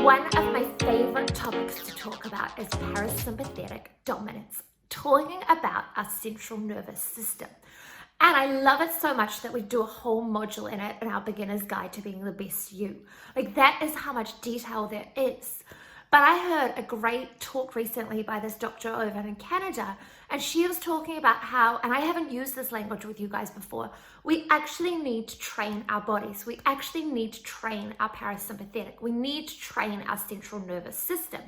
One of my favorite topics to talk about is parasympathetic dominance, talking about our central nervous system. And I love it so much that we do a whole module in it in our beginner's guide to being the best you. Like, that is how much detail there is. But I heard a great talk recently by this doctor over in Canada, and she was talking about how, and I haven't used this language with you guys before, we actually need to train our bodies. We actually need to train our parasympathetic. We need to train our central nervous system.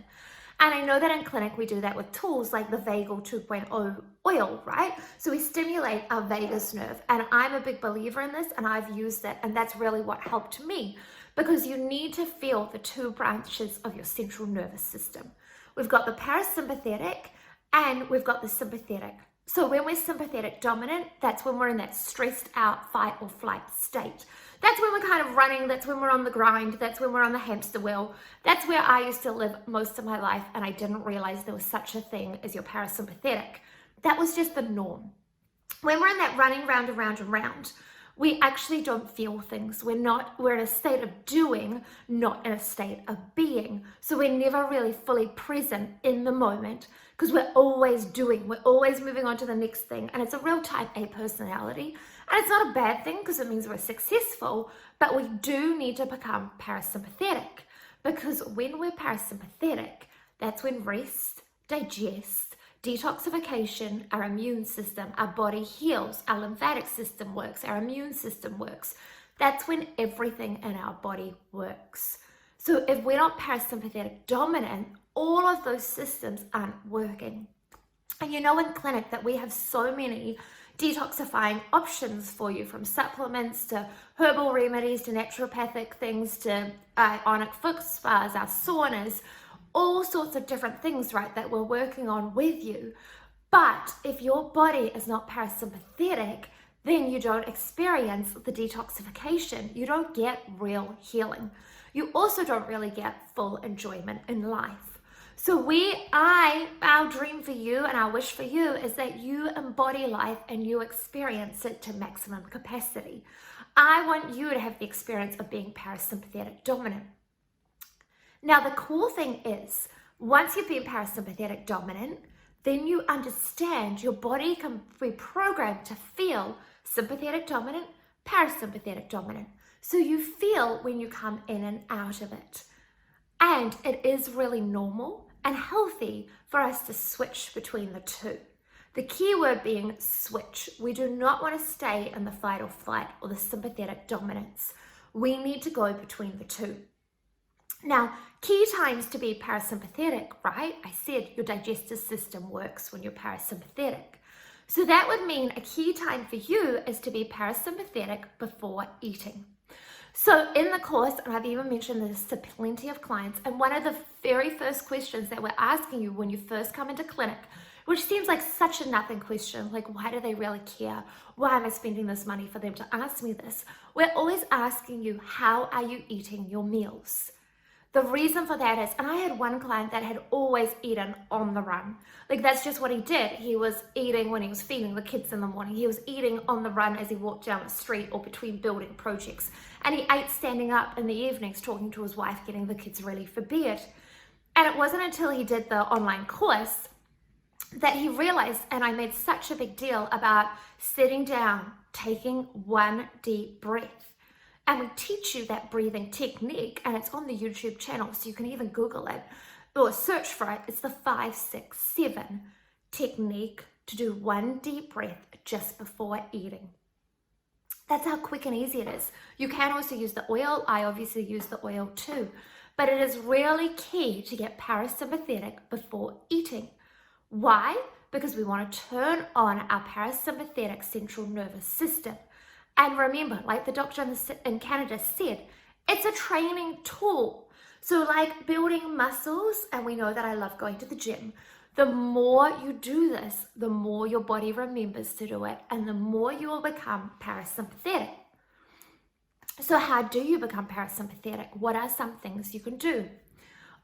And I know that in clinic we do that with tools like the Vagal 2.0 oil, right? So we stimulate our vagus nerve, and I'm a big believer in this, and I've used it, and that's really what helped me, because you need to feel the two branches of your central nervous system. We've got the parasympathetic and we've got the sympathetic. So when we're sympathetic dominant, that's when we're in that stressed out fight or flight state. That's when we're kind of running, that's when we're on the grind, that's when we're on the hamster wheel. That's where I used to live most of my life, and I didn't realize there was such a thing as your parasympathetic. That was just the norm. When we're in that running round and round and round, we actually don't feel things. We're in a state of doing, not in a state of being. So we're never really fully present in the moment, because we're always doing, we're always moving on to the next thing. And it's a real type A personality. And it's not a bad thing, because it means we're successful, but we do need to become parasympathetic, because when we're parasympathetic, that's when rest, digest, detoxification, our immune system, our body heals, our lymphatic system works, our immune system works. That's when everything in our body works. So if we're not parasympathetic dominant, all of those systems aren't working. And you know in clinic that we have so many detoxifying options for you, from supplements to herbal remedies to naturopathic things to ionic foot spas, our saunas, all sorts of different things, right, that we're working on with you. But if your body is not parasympathetic, then you don't experience the detoxification. You don't get real healing. You also don't really get full enjoyment in life. So our dream for you and our wish for you is that you embody life and you experience it to maximum capacity. I want you to have the experience of being parasympathetic dominant. Now, the cool thing is, once you've been parasympathetic dominant, then you understand your body can be programmed to feel sympathetic dominant, parasympathetic dominant. So you feel when you come in and out of it. And it is really normal and healthy for us to switch between the two. The key word being switch. We do not want to stay in the fight or flight or the sympathetic dominance. We need to go between the two. Now, key times to be parasympathetic, right? I said your digestive system works when you're parasympathetic. So that would mean a key time for you is to be parasympathetic before eating. So in the course, and I've even mentioned this to plenty of clients, and one of the very first questions that we're asking you when you first come into clinic, which seems like such a nothing question, like why do they really care? Why am I spending this money for them to ask me this? We're always asking you, how are you eating your meals? The reason for that is, and I had one client that had always eaten on the run. Like, that's just what he did. He was eating when he was feeding the kids in the morning. He was eating on the run as he walked down the street or between building projects. And he ate standing up in the evenings, talking to his wife, getting the kids ready for bed. And it wasn't until he did the online course that he realized, and I made such a big deal about sitting down, taking one deep breath. And we teach you that breathing technique, and it's on the YouTube channel, so you can even Google it or search for it. It's the 5-6-7 technique to do one deep breath just before eating. That's how quick and easy it is. You can also use the oil. I obviously use the oil too, but it is really key to get parasympathetic before eating. Why? Because we want to turn on our parasympathetic central nervous system. And remember, like the doctor in Canada said, it's a training tool. So like building muscles, and we know that I love going to the gym, the more you do this, the more your body remembers to do it, and the more you will become parasympathetic. So how do you become parasympathetic? What are some things you can do?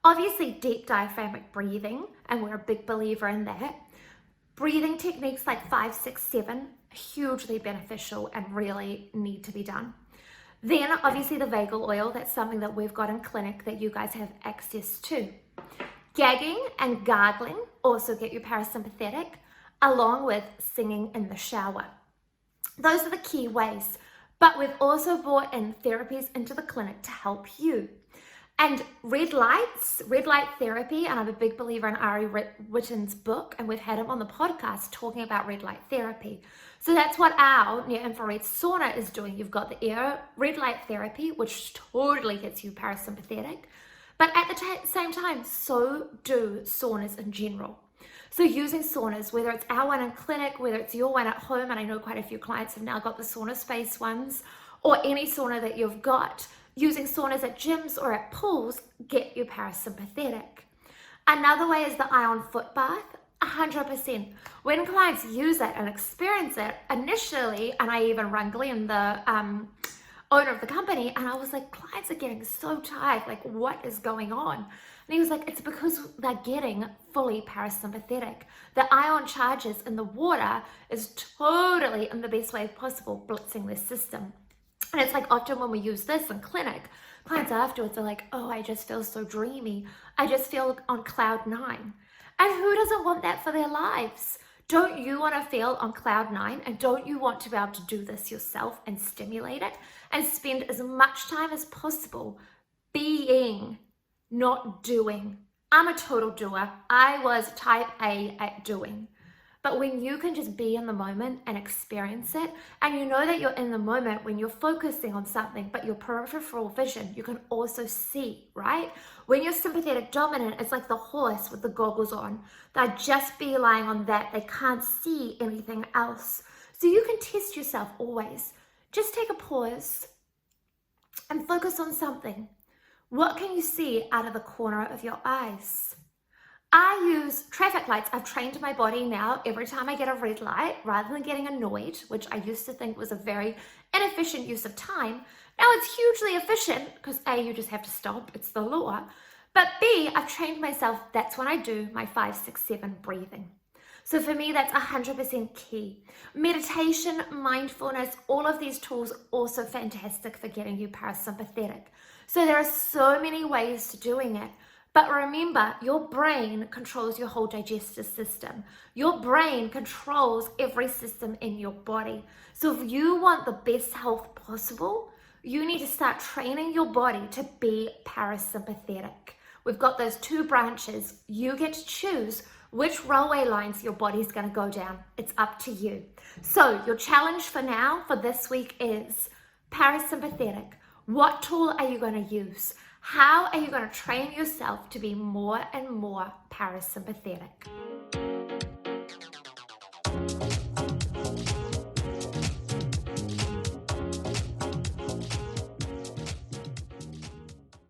Obviously, deep diaphragmatic breathing, and we're a big believer in that. Breathing techniques like 5-6-7, hugely beneficial and really need to be done. Then obviously the vagal oil, that's something that we've got in clinic that you guys have access to. Gagging and gargling also get you parasympathetic, along with singing in the shower. Those are the key ways, but we've also brought in therapies into the clinic to help you. And red light therapy, and I'm a big believer in Ari Witten's book, and we've had him on the podcast talking about red light therapy. So that's what our near infrared sauna is doing. You've got the red light therapy, which totally gets you parasympathetic, but at the same time, so do saunas in general. So using saunas, whether it's our one in clinic, whether it's your one at home, and I know quite a few clients have now got the sauna space ones, or any sauna that you've got, using saunas at gyms or at pools get you parasympathetic. Another way is the ion foot bath, 100%. When clients use it and experience it initially, and I even rang Glenn, the owner of the company, and I was like, clients are getting so tired, like what is going on? And he was like, it's because they're getting fully parasympathetic. The ion charges in the water is totally, in the best way possible, blitzing their system. And it's like often when we use this in clinic, clients afterwards are like, oh, I just feel so dreamy. I just feel on cloud 9. And who doesn't want that for their lives? Don't you want to feel on cloud 9? And don't you want to be able to do this yourself and stimulate it and spend as much time as possible being, not doing? I'm a total doer. I was type A at doing. But when you can just be in the moment and experience it, and you know that you're in the moment when you're focusing on something, but your peripheral vision, you can also see, right? When you're sympathetic dominant, it's like the horse with the goggles on. They're just be lying on that. They can't see anything else. So you can test yourself always. Just take a pause and focus on something. What can you see out of the corner of your eyes? I use traffic lights. I've trained my body now every time I get a red light, rather than getting annoyed, which I used to think was a very inefficient use of time. Now it's hugely efficient because A, you just have to stop, it's the law. But B, I've trained myself, that's when I do my 5, 6, 7 breathing. So for me, that's 100% key. Meditation, mindfulness, all of these tools are also fantastic for getting you parasympathetic. So there are so many ways to doing it. But remember, your brain controls your whole digestive system. Your brain controls every system in your body. So if you want the best health possible, you need to start training your body to be parasympathetic. We've got those 2 branches. You get to choose which railway lines your body's going to go down. It's up to you. So your challenge for now, for this week, is parasympathetic. What tool are you going to use? How are you going to train yourself to be more and more parasympathetic?